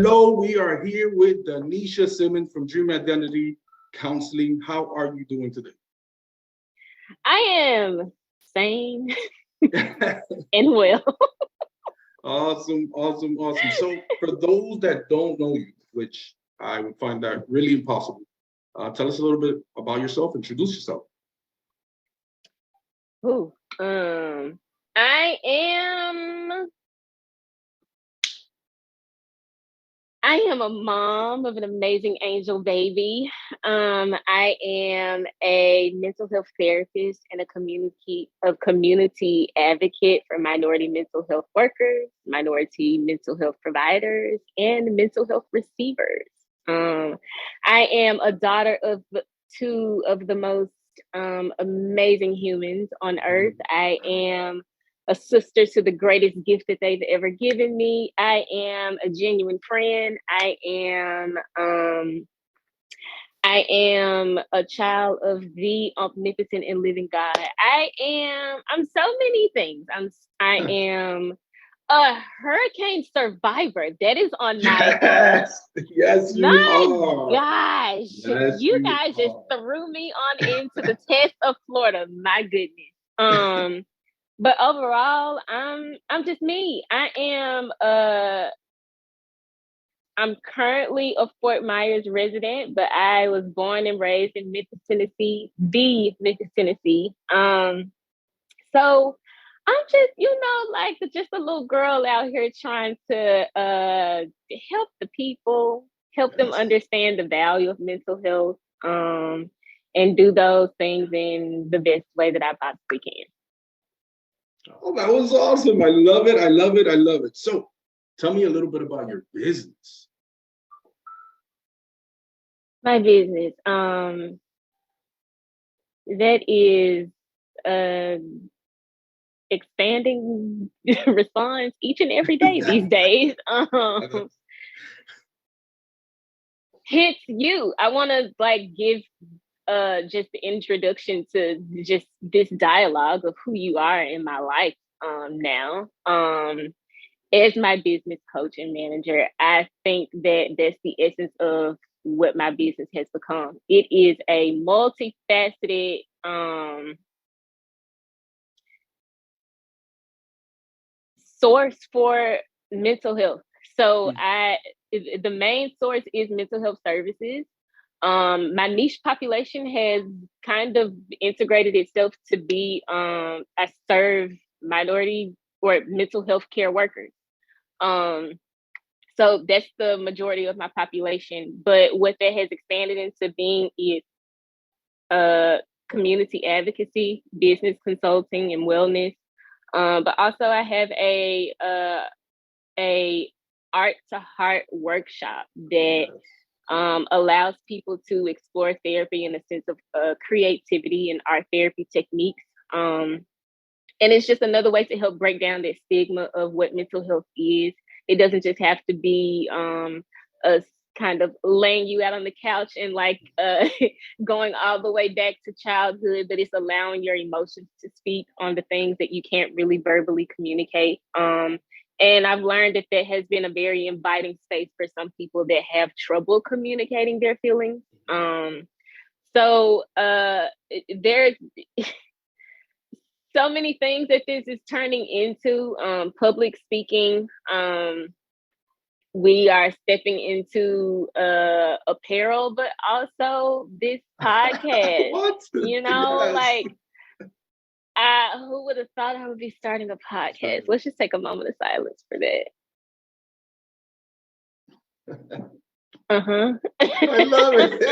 Hello, we are here with Danesha Simmons from Dream Identity Counseling. How are you doing today? I am sane and well. Awesome, awesome, awesome. So, for those that don't know you, which I would find that really impossible, tell us a little bit about yourself. Introduce yourself. Ooh, I am I am a mom of an amazing angel baby. I am a mental health therapist and a community advocate for minority mental health workers, minority mental health providers, and mental health receivers. I am a daughter of two of the most amazing humans on earth. I am a sister to the greatest gift that they've ever given me. I am a genuine friend. I am a child of the omnipotent and living God. I'm so many things. I am a hurricane survivor. That is on my Yes, you my are. gosh. Yes, You you guys just are. threw me on into the test of Florida. My goodness. But overall, I'm just me. I'm currently a Fort Myers resident, but I was born and raised in Memphis, Tennessee, the Memphis, Tennessee. So I'm just, like just a little girl out here trying to help the people, help them Yes. understand the value of mental health, and do those things in the best way that I possibly can. Oh, that was awesome. I love it. I love it. I love it. So, tell me a little bit about your business. My business, that is uh expanding response each and every day these days. Hits you. I want to give just the introduction to just this dialogue of who you are in my life now. As my business coach and manager, I think that that's the essence of what my business has become. It is a multifaceted source for mental health. So the main source is mental health services. My niche population has kind of integrated itself to be I serve minority or mental health care workers. Um, so that's the majority of my population. But what that has expanded into being is uh, community advocacy, business consulting, and wellness. But also, I have a art to heart workshop that allows people to explore therapy in a sense of creativity and art therapy techniques. And it's just another way to help break down that stigma of what mental health is. It doesn't just have to be us kind of laying you out on the couch and going all the way back to childhood, but it's allowing your emotions to speak on the things that you can't really verbally communicate. And I've learned that that has been a very inviting space for some people that have trouble communicating their feelings. There's so many things that this is turning into. Public speaking. We are stepping into apparel, but also this podcast. What? You know, Yes. who would have thought I would be starting a podcast? Let's just take a moment of silence for that. I love it.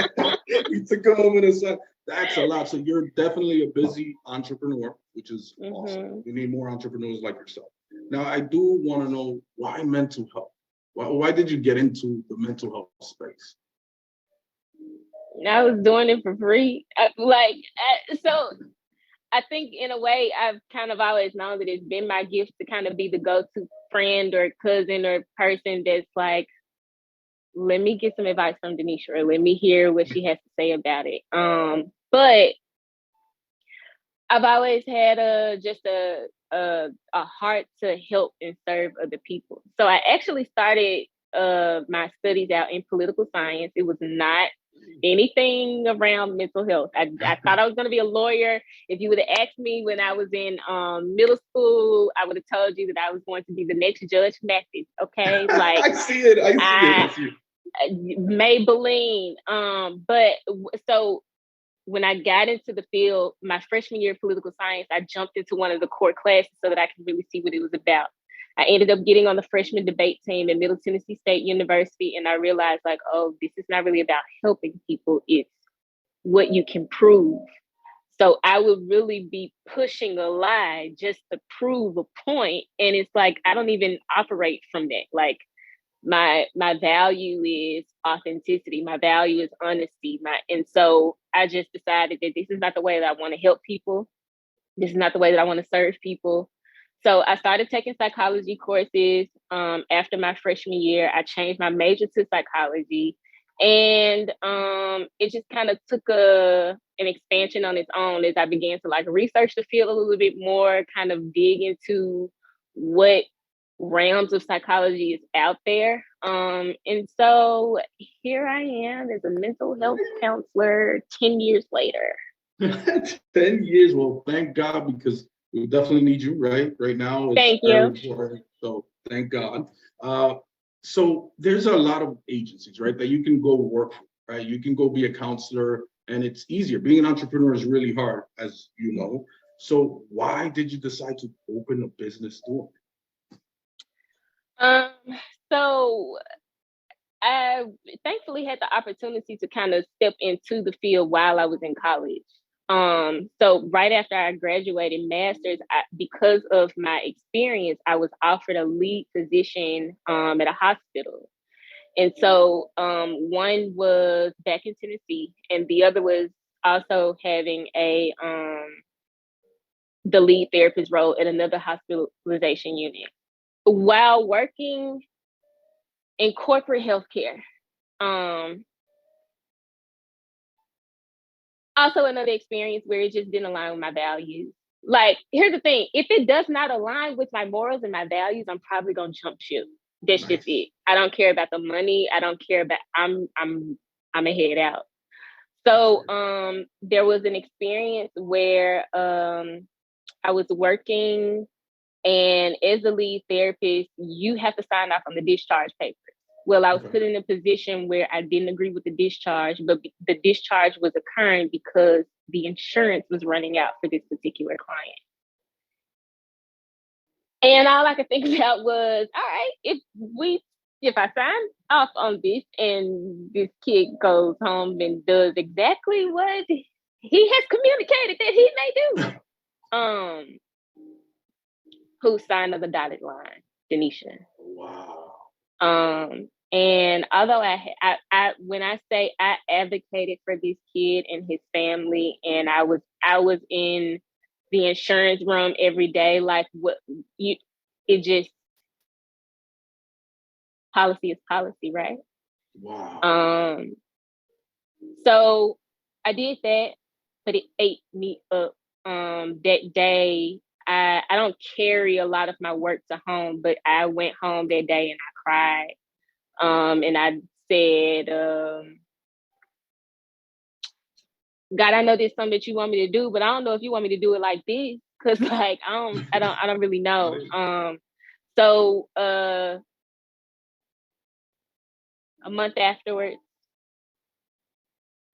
You took a moment of silence. That's a lot. So you're definitely a busy entrepreneur, which is awesome. We need more entrepreneurs like yourself. Now, I do want to know why mental health? Why did you get into the mental health space? I was doing it for free. So I think in a way, I've kind of always known that it's been my gift to kind of be the go-to friend or cousin or person that's like, let me get some advice from Danesha or let me hear what she has to say about it. But I've always had a heart to help and serve other people. So I actually started my studies out in political science. It was not anything around mental health. I thought I was going to be a lawyer. If you would have asked me when I was in middle school, I would have told you that I was going to be the next Judge Mathis. Okay, like I see it. I see it. Maybelline. But so when I got into the field, my freshman year of political science, I jumped into one of the core classes so that I could really see what it was about. I ended up getting on the freshman debate team at Middle Tennessee State University, and I realized, like, oh, this is not really about helping people, it's what you can prove. So I would really be pushing a lie just to prove a point. And it's like, I don't even operate from that. Like, my value is authenticity. My value is honesty. And so I just decided that this is not the way that I want to help people. This is not the way that I want to serve people. So I started taking psychology courses after my freshman year. I changed my major to psychology, and it just kind of took an expansion on its own as I began to like research the field a little bit more, kind of dig into what realms of psychology is out there. And so here I am as a mental health counselor 10 years later. 10 years. Well, thank God, because we definitely need you right now. It's Thank very you. important. So thank God. So there's a lot of agencies, right, that you can go work for, right? You can go be a counselor, and it's easier. Being an entrepreneur is really hard, as you know. So why did you decide to open a business doing it? So I thankfully had the opportunity to kind of step into the field while I was in college. So right after I graduated master's, because of my experience, I was offered a lead position at a hospital. And so one was back in Tennessee, and the other was also having the lead therapist role at another hospitalization unit. While working in corporate healthcare, also another experience where it just didn't align with my values. Like, here's the thing: if it does not align with my morals and my values, I'm probably gonna jump ship. That's Nice. just it. I don't care about the money. I don't care about. I'm a head out. So there was an experience where I was working, and as a lead therapist, you have to sign off on the discharge papers. Well, I was put in a position where I didn't agree with the discharge, but the discharge was occurring because the insurance was running out for this particular client. And all I could think about was, all right, if I sign off on this and this kid goes home and does exactly what he has communicated that he may do, who signed on the dotted line? Danesha. Wow. And although I when I say I advocated for this kid and his family, and I was in the insurance room every day, like policy is policy, right? Wow. So I did that, but it ate me up. That day, I don't carry a lot of my work to home, but I went home that day and I cried. And I said, God, I know there's something that you want me to do, but I don't know if you want me to do it like this. Cause like, I don't really know. So a month afterwards,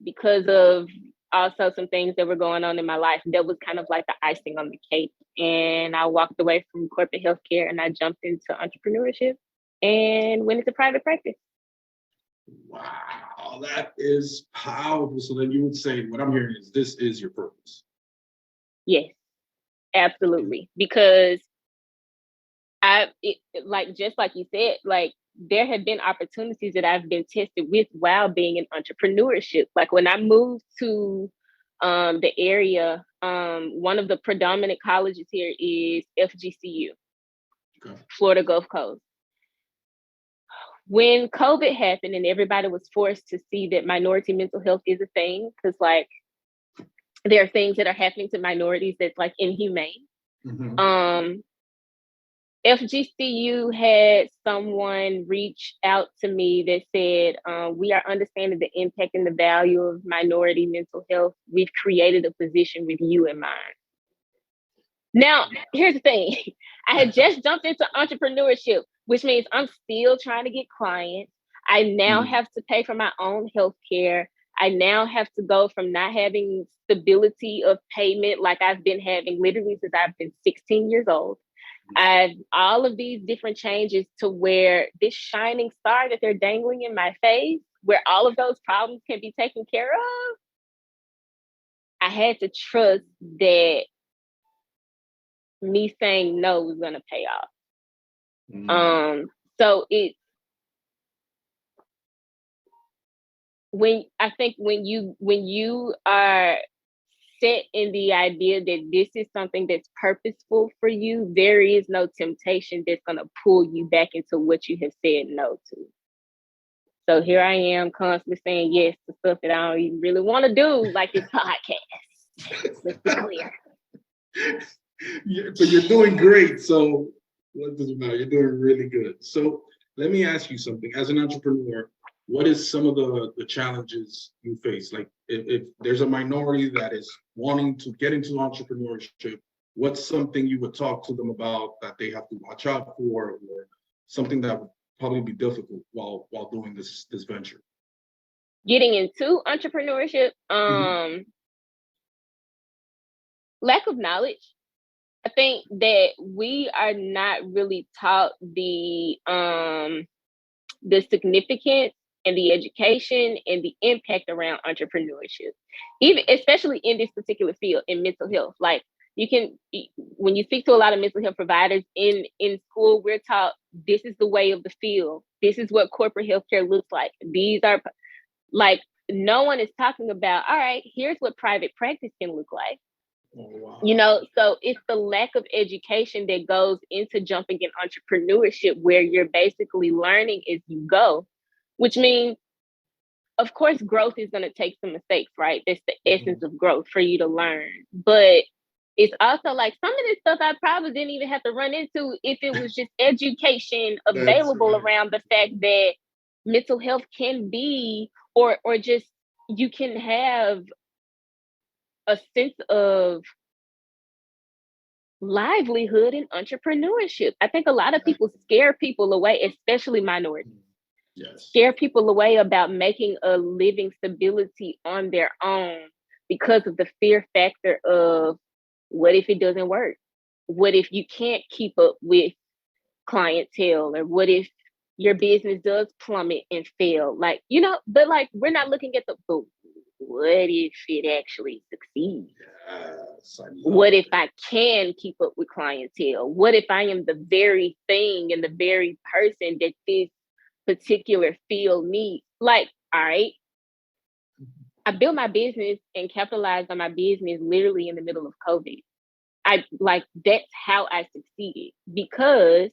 because of also some things that were going on in my life, that was kind of like the icing on the cake. And I walked away from corporate healthcare and I jumped into entrepreneurship and went into private practice. Wow, that is powerful. So then you would say, what I'm hearing is this is your purpose. Yes, absolutely. Because just like you said, like there have been opportunities that I've been tested with while being in entrepreneurship. Like when I moved to the area, one of the predominant colleges here is FGCU, Florida Gulf Coast. When COVID happened and everybody was forced to see that minority mental health is a thing, because like there are things that are happening to minorities that's like inhumane. FGCU had someone reach out to me that said, we are understanding the impact and the value of minority mental health. We've created a position with you in mind. Now, here's the thing. I had just jumped into entrepreneurship, which means I'm still trying to get clients. I now have to pay for my own health care. I now have to go from not having stability of payment like I've been having literally since I've been 16 years old. I've all of these different changes to where this shining star that they're dangling in my face, where all of those problems can be taken care of. I had to trust that me saying no was going to pay off. So it's when you are set in the idea that this is something that's purposeful for you, there is no temptation that's going to pull you back into what you have said no to. So here I am constantly saying yes to stuff that I don't even really want to do, like this podcast. Let's be clear. But you're doing great. So what does it matter? You're doing really good. So let me ask you something. As an entrepreneur, what is some of the challenges you face? Like if there's a minority that is wanting to get into entrepreneurship, what's something you would talk to them about that they have to watch out for, or something that would probably be difficult while doing this venture? Getting into entrepreneurship, lack of knowledge. I think that we are not really taught the significance and the education and the impact around entrepreneurship, even especially in this particular field in mental health. Like when you speak to a lot of mental health providers in school, we're taught this is the way of the field. This is what corporate healthcare looks like. These are like, no one is talking about, all right, here's what private practice can look like. Oh, wow. So it's the lack of education that goes into jumping in entrepreneurship, where you're basically learning as you go, which means, of course, growth is going to take some mistakes, right? That's the essence of growth, for you to learn. But it's also like some of this stuff I probably didn't even have to run into if it was just education available around the fact that mental health can be, or just you can have a sense of livelihood in entrepreneurship. I think a lot of people scare people away, especially minorities. Yes. Scare people away about making a living stability on their own because of the fear factor of, what if it doesn't work? What if you can't keep up with clientele? Or what if your business does plummet and fail? Like, but like, we're not looking at what if it actually succeeds? Yes, what if I can keep up with clientele? What if I am the very thing and the very person that this particular field needs? Like, all right, I built my business and capitalized on my business literally in the middle of COVID. That's how I succeeded, because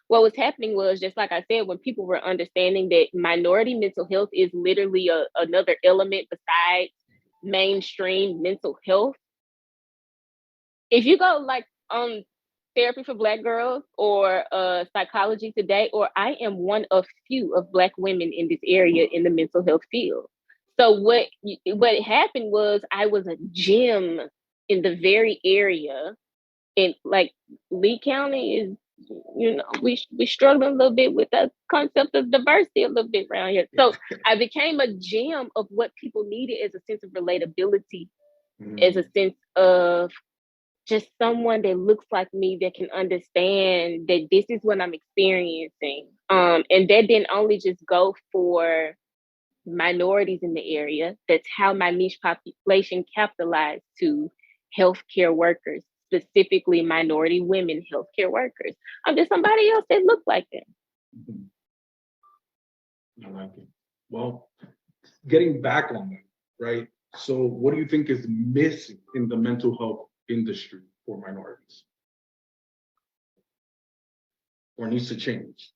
what was happening was, just like I said, when people were understanding that minority mental health is literally another element besides mainstream mental health. If you go like on Therapy for Black Girls or Psychology Today, or I am one of few of Black women in this area in the mental health field. So what happened was, I was a gem in the very area, and like Lee County is, we struggling a little bit with the concept of diversity a little bit around here. So I became a gem of what people needed as a sense of relatability, as a sense of just someone that looks like me, that can understand that this is what I'm experiencing. And that didn't only just go for minorities in the area. That's how my niche population capitalized to healthcare workers, specifically minority women healthcare workers. I'm just somebody else that looks like them. I like it. Well, getting back on that, right? So what do you think is missing in the mental health industry for minorities, or needs to change?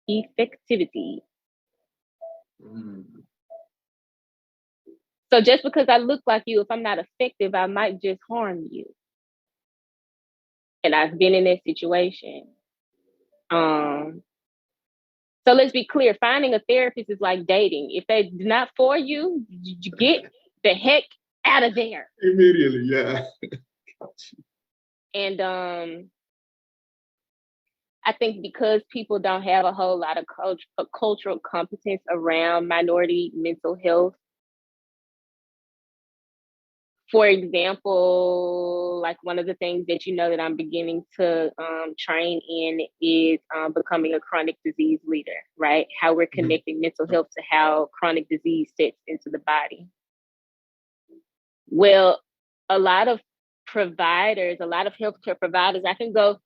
Effectivity. So just because I look like you, if I'm not effective, I might just harm you. And I've been in that situation. So let's be clear, finding a therapist is like dating. If they're not for you, you get the heck out of there. Immediately, yeah. And I think because people don't have a whole lot of cultural competence around minority mental health. For example, like one of the things that that I'm beginning to train in is becoming a chronic disease leader, right? How we're connecting mental health to how chronic disease sits into the body. Well, a lot of providers, a lot of healthcare providers, I can go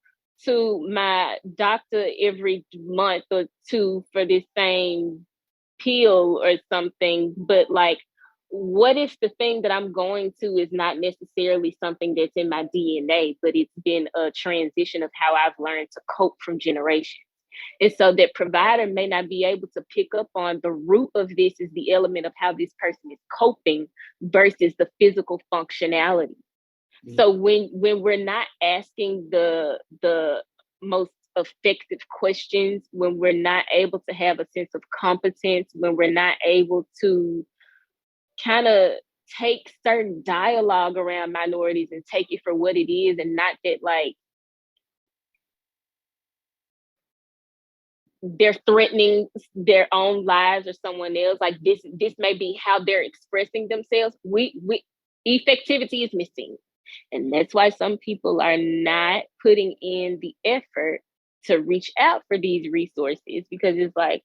to my doctor every month or two for this same pill or something, but like, what if the thing that I'm going to is not necessarily something that's in my DNA, but it's been a transition of how I've learned to cope from generations? And so that provider may not be able to pick up on the root of this is the element of how this person is coping versus the physical functionality. So when we're not asking the most effective questions, when we're not able to have a sense of competence, when we're not able to kind of take certain dialogue around minorities and take it for what it is, and not that like they're threatening their own lives or someone else, like this may be how they're expressing themselves, we effectivity is missing. And that's why some people are not putting in the effort to reach out for these resources, because it's like,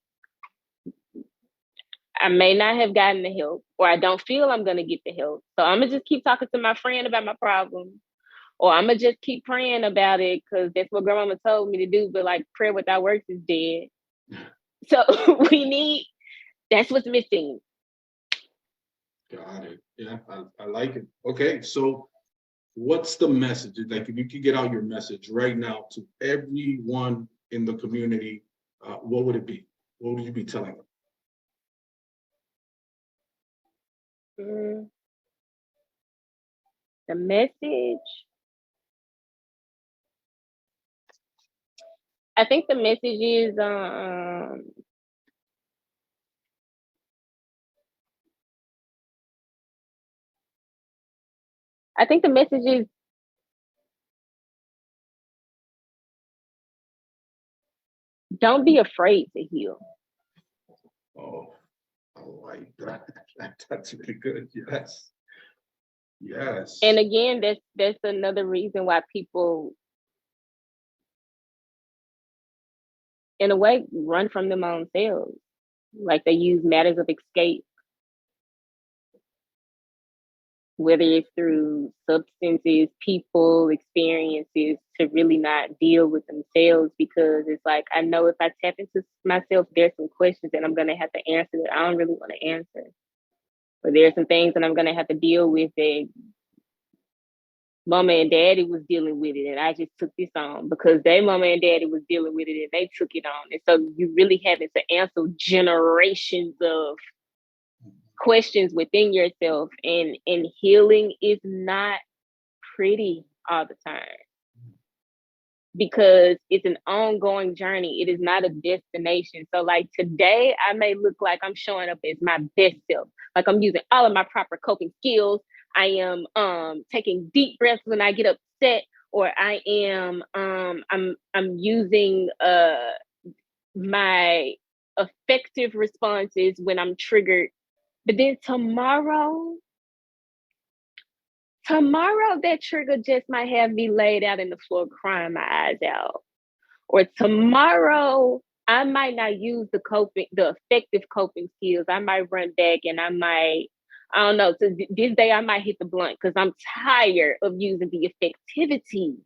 I may not have gotten the help, or I don't feel I'm going to get the help. So I'm going to just keep talking to my friend about my problem, or I'm going to just keep praying about it because that's what grandmama told me to do. But like, prayer without works is dead. So that's what's missing. Got it. Yeah, I like it. Okay, so what's the message? Like, if you could get out your message right now to everyone in the community, what would it be? What would you be telling them? The message. I think the message is don't be afraid to heal. Oh, I like that. That's really good. Yes. Yes. And again, that's another reason why people, in a way, run from them own selves. Like they use matters of escape, whether it's through substances, people, experiences, to really not deal with themselves, because it's like, I know if I tap into myself, there's some questions that I'm going to have to answer that I don't really want to answer. Or there's some things that I'm going to have to deal with that mama and daddy was dealing with it, and I just took this on because their mama and daddy was dealing with it and they took it on. And so you really having to answer generations of questions within yourself, and healing is not pretty all the time, because it's an ongoing journey. It is not a destination. So like today I may look like I'm showing up as my best self, like I'm using all of my proper coping skills. I am taking deep breaths when I get upset, or I am I'm using my effective responses when I'm triggered. But then tomorrow that trigger just might have me laid out in the floor crying my eyes out. Or tomorrow I might not use the effective coping skills. I might run back and I don't know. So this day I might hit the blunt because I'm tired of using the effectivity.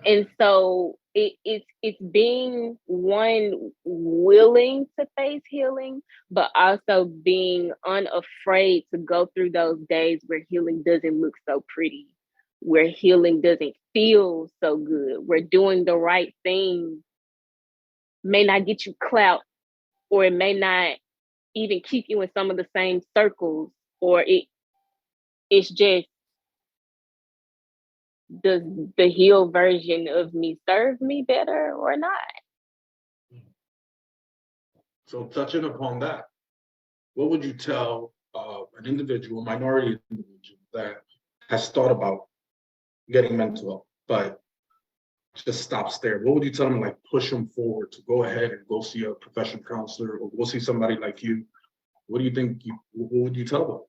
And so it's being one willing to face healing, but also being unafraid to go through those days where healing doesn't look so pretty, where healing doesn't feel so good, where doing the right thing may not get you clout, or it may not even keep you in some of the same circles, or It's just, does the healed version of me serve me better or not? So touching upon that, what would you tell an individual, minority individual that has thought about getting mental health, but just stops there? What would you tell them, like push them forward to go ahead and go see a professional counselor or go see somebody like you? What do you think, what would you tell them?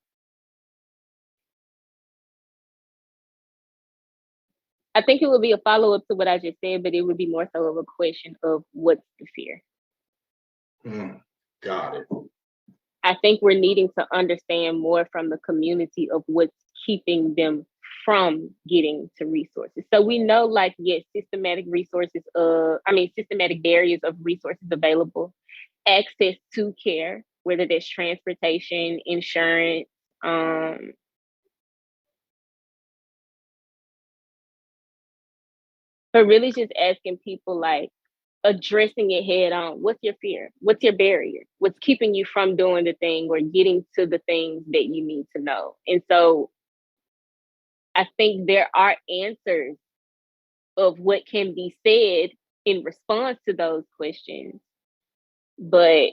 I think it would be a follow-up to what I just said, but it would be more so of a question of what's the fear. Got it. I think we're needing to understand more from the community of what's keeping them from getting to resources. So we know, like, yes, systematic barriers of resources available, access to care, whether there's transportation, insurance, but really just asking people, like, addressing it head on. What's your fear? What's your barrier? What's keeping you from doing the thing or getting to the things that you need to know? And so I think there are answers of what can be said in response to those questions. But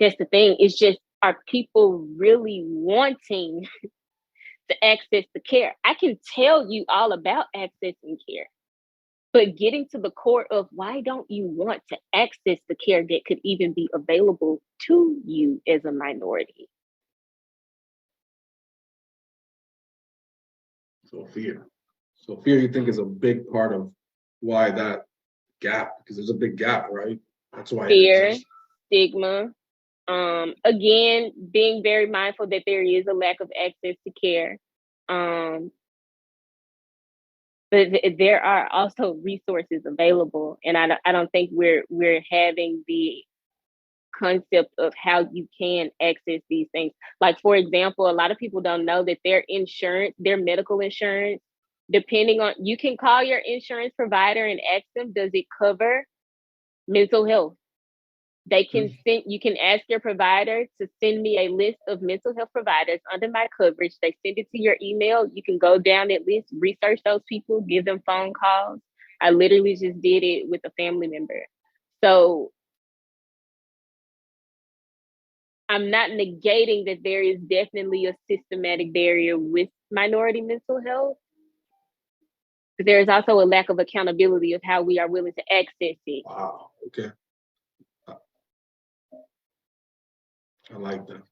that's the thing. It's just, are people really wanting to access the care? I can tell you all about accessing care, but getting to the core of why don't you want to access the care that could even be available to you as a minority? So fear. So fear, you think, is a big part of why that gap, because there's a big gap, right? That's why Fear, stigma. Again, being very mindful that there is a lack of access to care. But there are also resources available, and I don't think we're having the concept of how you can access these things. Like, for example, a lot of people don't know that their insurance, their medical insurance, depending on, you can call your insurance provider and ask them, does it cover mental health? They can send, you can ask your provider to send me a list of mental health providers under my coverage. They send it to your email. You can go down that list, research those people, give them phone calls. I literally just did it with a family member. So I'm not negating that there is definitely a systematic barrier with minority mental health. But there is also a lack of accountability of how we are willing to access it. Wow. Okay. I like that.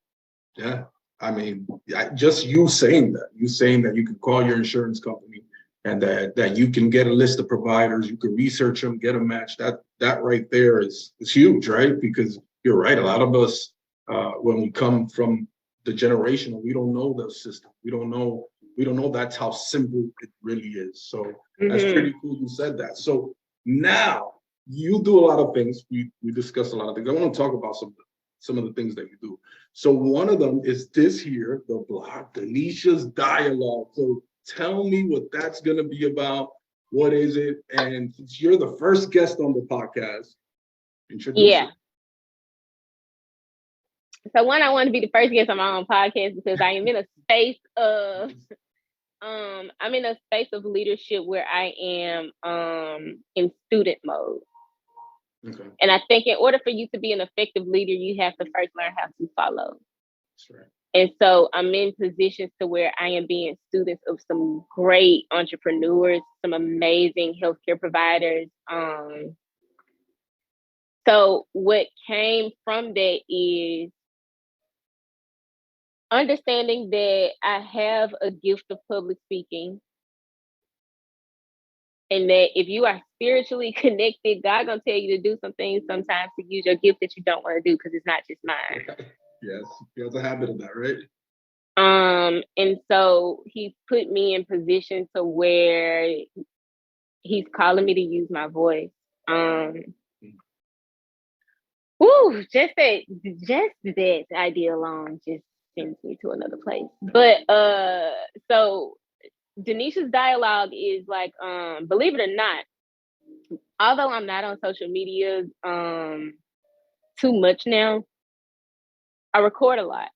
Yeah. I mean, just you saying that you can call your insurance company and that you can get a list of providers, you can research them, get a match. That right there is huge, right? Because you're right. A lot of us, when we come from the generation, we don't know the system. We don't know that's how simple it really is. So that's pretty cool you said that. So now you do a lot of things. We discussed a lot of things. I want to talk about some of the things that you do. So one of them is this here, the blog, Danesha's Dialogue. So tell me what that's going to be about. What is it? And since you're the first guest on the podcast, introduce it. So one, I want to be the first guest on my own podcast because I am in a space of I'm in a space of leadership where I am in student mode. Okay. And I think in order for you to be an effective leader, you have to first learn how to follow. That's right. And so I'm in positions to where I am being students of some great entrepreneurs, some amazing healthcare providers. So what came from that is understanding that I have a gift of public speaking. And that if you are spiritually connected, God gonna tell you to do some things sometimes to use your gift that you don't want to do because it's not just mine. Yes, he has a habit of that, right? And so he put me in position to where he's calling me to use my voice. Just that idea alone just sends me to another place. But so Danesha's Dialogue is like, believe it or not, although I'm not on social media too much now, I record a lot.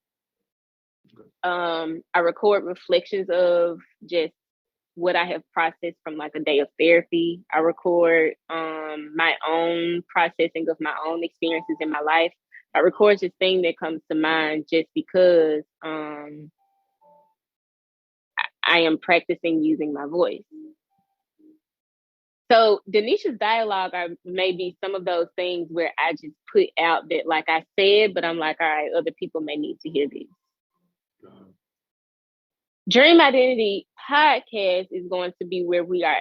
I record reflections of just what I have processed from like a day of therapy. I record my own processing of my own experiences in my life. I record this thing that comes to mind just because I am practicing using my voice. So Danesha's dialogue are maybe some of those things where I just put out that, like I said, but I'm like, all right, other people may need to hear this. Dream Identity Podcast is going to be where we are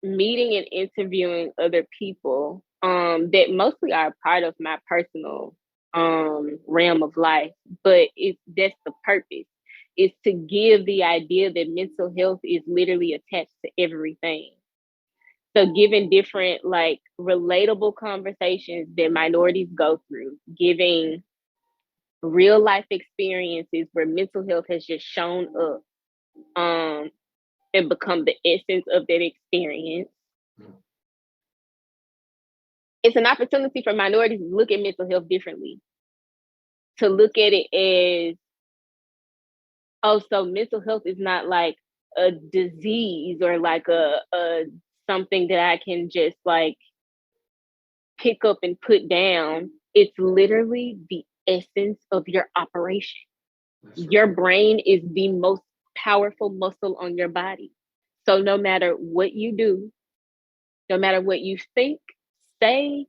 meeting and interviewing other people that mostly are a part of my personal realm of life, but that's the purpose, is to give the idea that mental health is literally attached to everything. So giving different like relatable conversations that minorities go through, giving real life experiences where mental health has just shown up and become the essence of that experience. It's an opportunity for minorities to look at mental health differently, to look at it as, oh, so mental health is not like a disease or like a something that I can just like pick up and put down. It's literally the essence of your operation. Your brain is the most powerful muscle on your body. So no matter what you do, no matter what you think, say,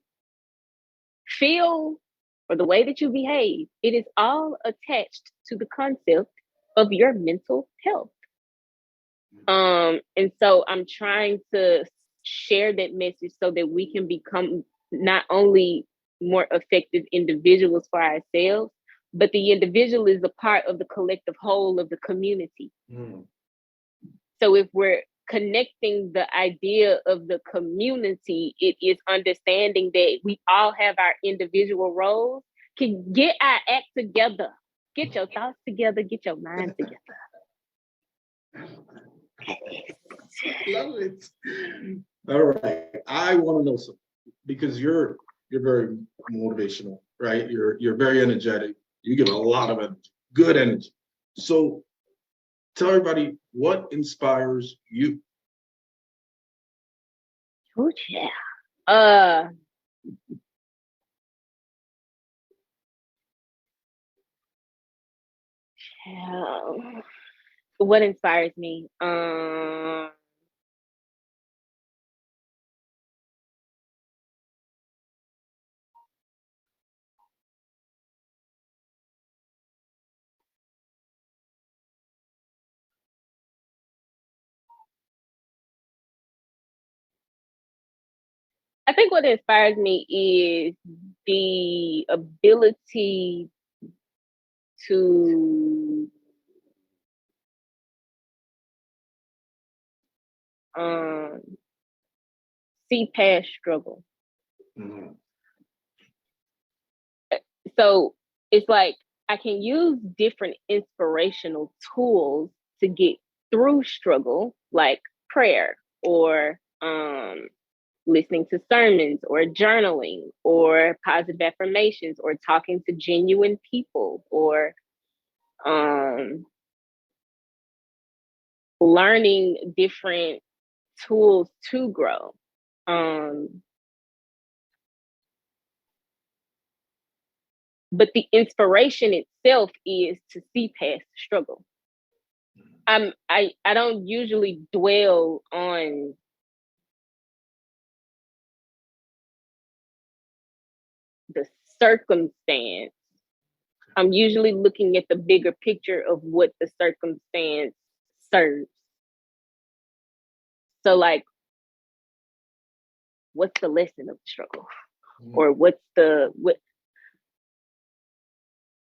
feel, or the way that you behave, it is all attached to the concept of your mental health. And so I'm trying to share that message so that we can become not only more effective individuals for ourselves, but the individual is a part of the collective whole of the community. So if we're connecting the idea of the community, it is understanding that we all have our individual roles. Can get our act together, get your thoughts together, get your mind together. Love it. All right. I want to know something, because you're very motivational, right? You're very energetic. You give a lot of energy, good energy. So tell everybody what inspires you. Oh yeah. What inspires me? I think what inspires me is the ability to see past struggle. So it's like I can use different inspirational tools to get through struggle, like prayer or listening to sermons or journaling or positive affirmations or talking to genuine people or learning different tools to grow. But the inspiration itself is to see past struggle. I don't usually dwell on the circumstance. I'm usually looking at the bigger picture of what the circumstance serves. So like, what's the lesson of the struggle? Or what?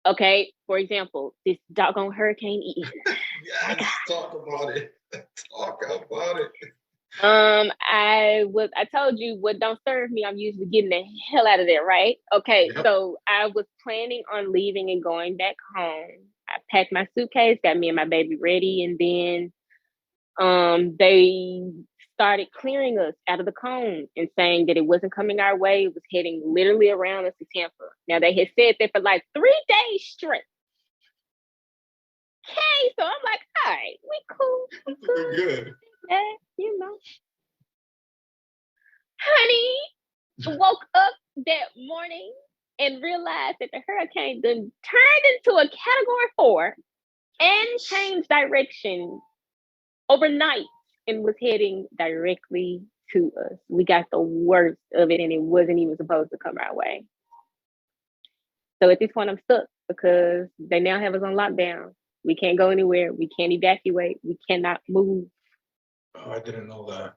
Okay, for example, this doggone Hurricane Ian. Yes, talk about it. Talk about it. I told you what don't serve me, I'm usually getting the hell out of there, right? Okay, yep. So I was planning on leaving and going back home. I packed my suitcase, got me and my baby ready, and then they started clearing us out of the cone and saying that it wasn't coming our way. It was heading literally around us to Tampa. Now they had said that for like 3 days straight. okay. So I'm like, all right, we cool. We're good. Yeah, you know. Honey, woke up that morning and realized that the hurricane then turned into a category 4 and changed direction overnight and was heading directly to us. We got the worst of it and it wasn't even supposed to come our way. So at this point, I'm stuck because they now have us on lockdown. We can't go anywhere. We can't evacuate. We cannot move. Oh, I didn't know that.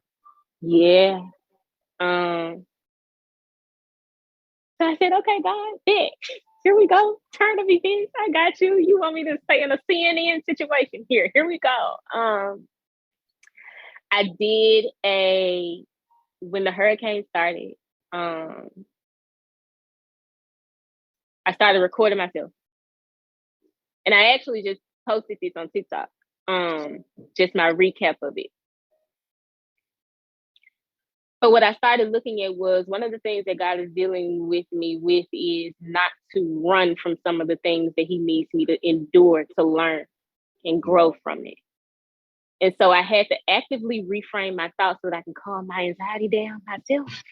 Yeah. So I said, okay, God, bet. Here we go. Turn of events. I got you. You want me to stay in a CNN situation? Here we go. I did when the hurricane started, I started recording myself. And I actually just posted this on TikTok. Just my recap of it. But what I started looking at was one of the things that God is dealing with me with is not to run from some of the things that He needs me to endure to learn and grow from it. And so I had to actively reframe my thoughts so that I can calm my anxiety down myself.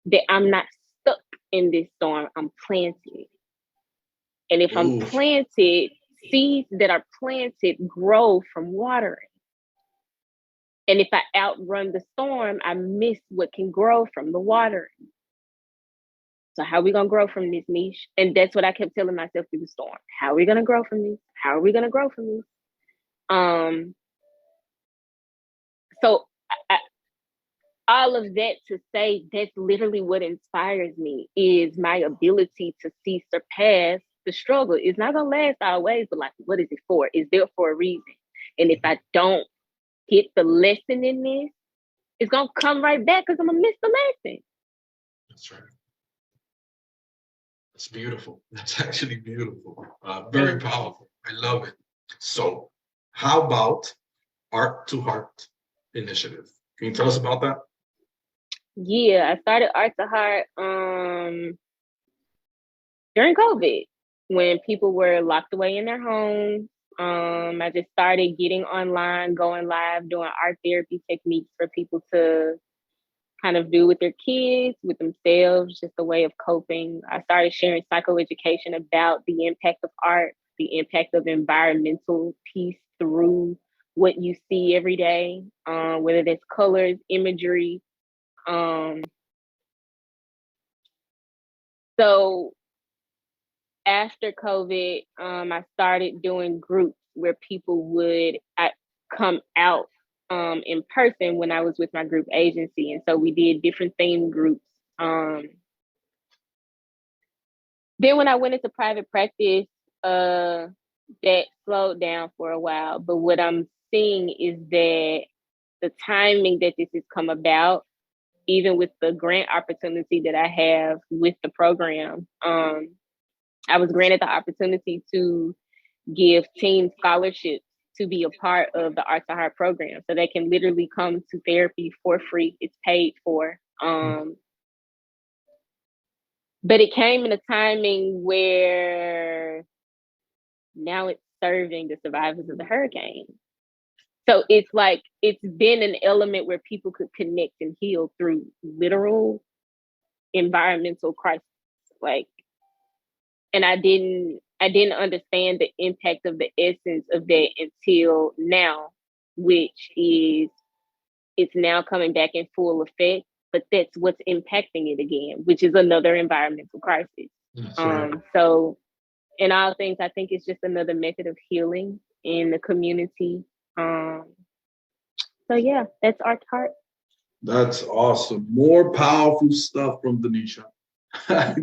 That I'm not stuck in this storm, I'm planted. And if I'm planted, seeds that are planted grow from watering. And if I outrun the storm, I miss what can grow from the watering. So how are we going to grow from this niche? And that's what I kept telling myself through the storm. How are we going to grow from this? How are we going to grow from this? So all of that to say, that's literally what inspires me is my ability to see surpass the struggle. It's not going to last always, but like, what is it for? It's there for a reason. And if I don't get the lesson in this, it's going to come right back because I'm going to miss the lesson. That's right. That's beautiful. That's actually beautiful. Very powerful. I love it. So how about Art to Heart initiative? Can you tell us about that? Yeah, I started Art to Heart during COVID when people were locked away in their homes. I just started getting online, going live, doing art therapy techniques for people to kind of do with their kids, with themselves, just a way of coping. I started sharing psychoeducation about the impact of art, the impact of environmental peace through what you see every day, whether that's colors, imagery. So after COVID, I started doing groups where people would come out in person when I was with my group agency. And so we did different theme groups. Then when I went into private practice, that slowed down for a while. But what I'm seeing is that the timing that this has come about, even with the grant opportunity that I have with the program, I was granted the opportunity to give teen scholarships to be a part of the Art to Heart program. So they can literally come to therapy for free. It's paid for. But it came in a timing where now it's serving the survivors of the hurricane. So it's like, it's been an element where people could connect and heal through literal environmental crisis. Like, and I didn't understand the impact of the essence of that until now, which is it's now coming back in full effect, but that's what's impacting it again, which is another environmental crisis. Right. So in all things, I think it's just another method of healing in the community. So yeah, that's Art to Heart. That's awesome. More powerful stuff from Danesha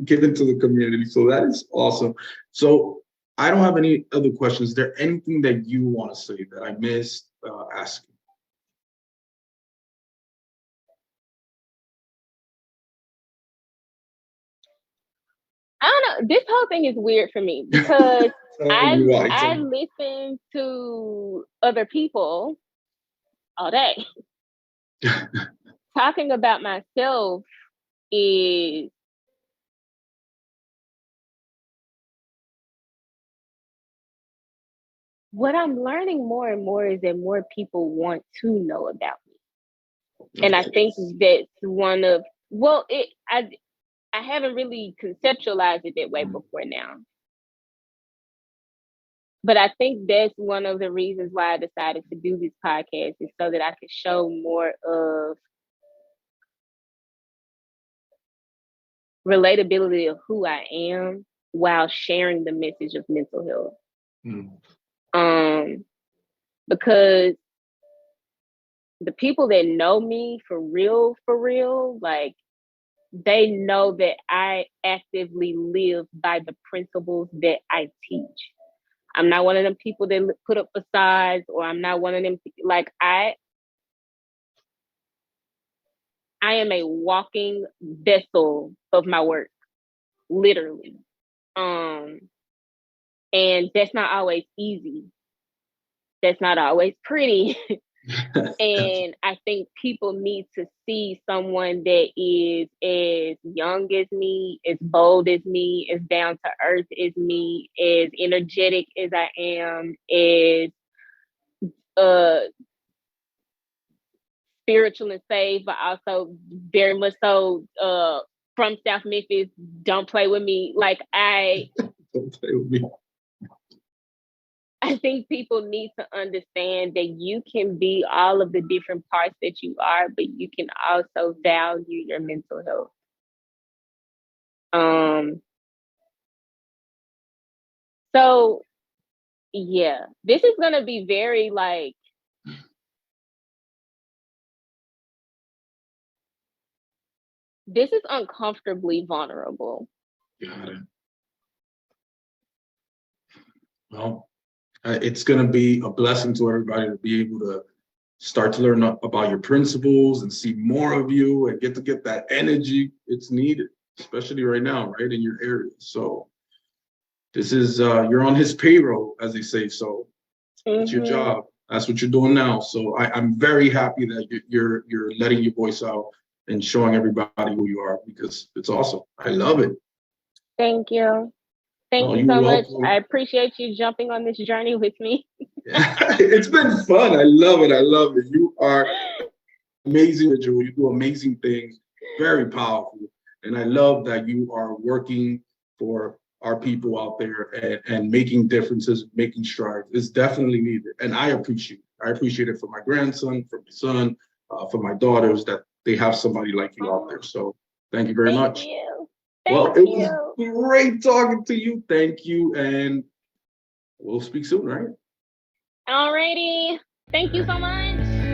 given to the community. So that is awesome. So I don't have any other questions. Is there anything that you want to say that I missed asking? I don't know. This whole thing is weird for me because I listen to other people all day. Talking about myself is what I'm learning more and more is that more people want to know about me. And I Okay. think that's one of, well, I haven't really conceptualized it that way before now. But I think that's one of the reasons why I decided to do this podcast, is so that I could show more of relatability of who I am while sharing the message of mental health. Because the people that know me for real, like, they know that I actively live by the principles that I teach. I'm not one of them people that put up facades, or I'm not one of them, like, I am a walking vessel of my work, literally. And that's not always easy. That's not always pretty. And I think people need to see someone that is as young as me, as bold as me, as down to earth as me, as energetic as I am, as uh spiritual and saved, but also very much so from South Memphis. Don't play with me. Like, Don't play with me. I think people need to understand that you can be all of the different parts that you are, but you can also value your mental health. So yeah, this is gonna be very, like, this is uncomfortably vulnerable. Got it. Well, it's going to be a blessing to everybody to be able to start to learn about your principles and see more of you and get that energy. It's needed, especially right now, right in your area. So this is you're on his payroll, as they say. So it's your job. That's what you're doing now. So I'm very happy that you're letting your voice out and showing everybody who you are, because it's awesome. I love it. Thank you. Thank you so much. I appreciate you jumping on this journey with me. It's been fun. I love it. I love it. You are amazing, Joel. You do amazing things, very powerful. And I love that you are working for our people out there and making differences, making strides. It's definitely needed. And I appreciate it. I appreciate it for my grandson, for my son, for my daughters, that they have somebody like you out there. So thank you very much. Well, it was great talking to you. Thank you. And we'll speak soon, right? Alrighty. Thank you so much.